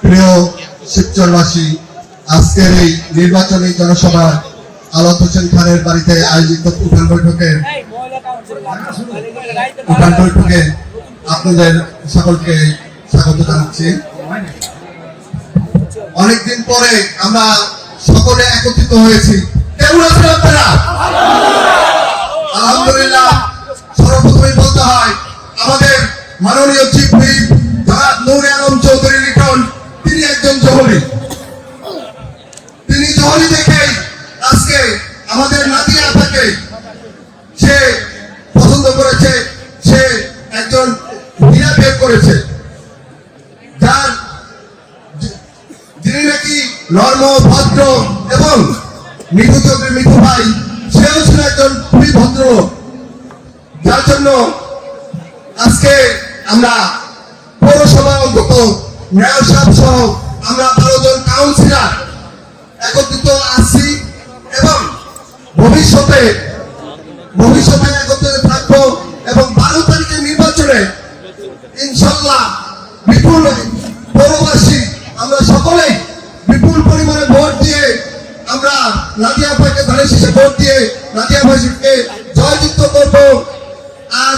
প্রিয় শিবচরবাসী, আজকের এই নির্বাচনী জনসভা আলাদ হোসেন খানের বাড়িতে আয়োজিত উঠান বৈঠকে আপনাদের সকলকে স্বাগত জানাচ্ছি। অনেকদিন পরে আমরা সকলে একত্রিত হয়েছি। কেমন আছেন আপনারা? আলহামদুলিল্লাহ। সর্বপ্রথমে বলতে হয় আমাদের মাননীয় চিফ হুইপ জনাব নূরে আলম চৌধুরী লিটন, তিনি একজন জহলি। তিনি জহলি দেখেই আজকে আমাদের নাদিয়া আপাকে সে পছন্দ করেছে, সে একজন হীরা বের করেছে, যার যিনি নাকি নর্ম ভদ্র এবং মিঠু চৌধুরী মিঠু ভাই, সেও ছিল একজন খুবই ভদ্র, যার জন্য আজকে আমরা পৌরসভা অন্তত মেয়র সাহেব সহ আমরা 12 জন কাউন্সিলর একত্রিত আছি এবং ভবিষ্যতে একত্রিত থাকবো এবং 12 তারিখের নির্বাচনে ইনশাল্লাহ বিপুল পৌরবাসী আমরা সকলেই বিপুল পরিমাণে ভোট দিয়ে আমরা নাদিয়া ভাইকে ধানের শীষে ভোট দিয়ে নাদিয়া ভাইকে জয়যুক্ত করবো। আর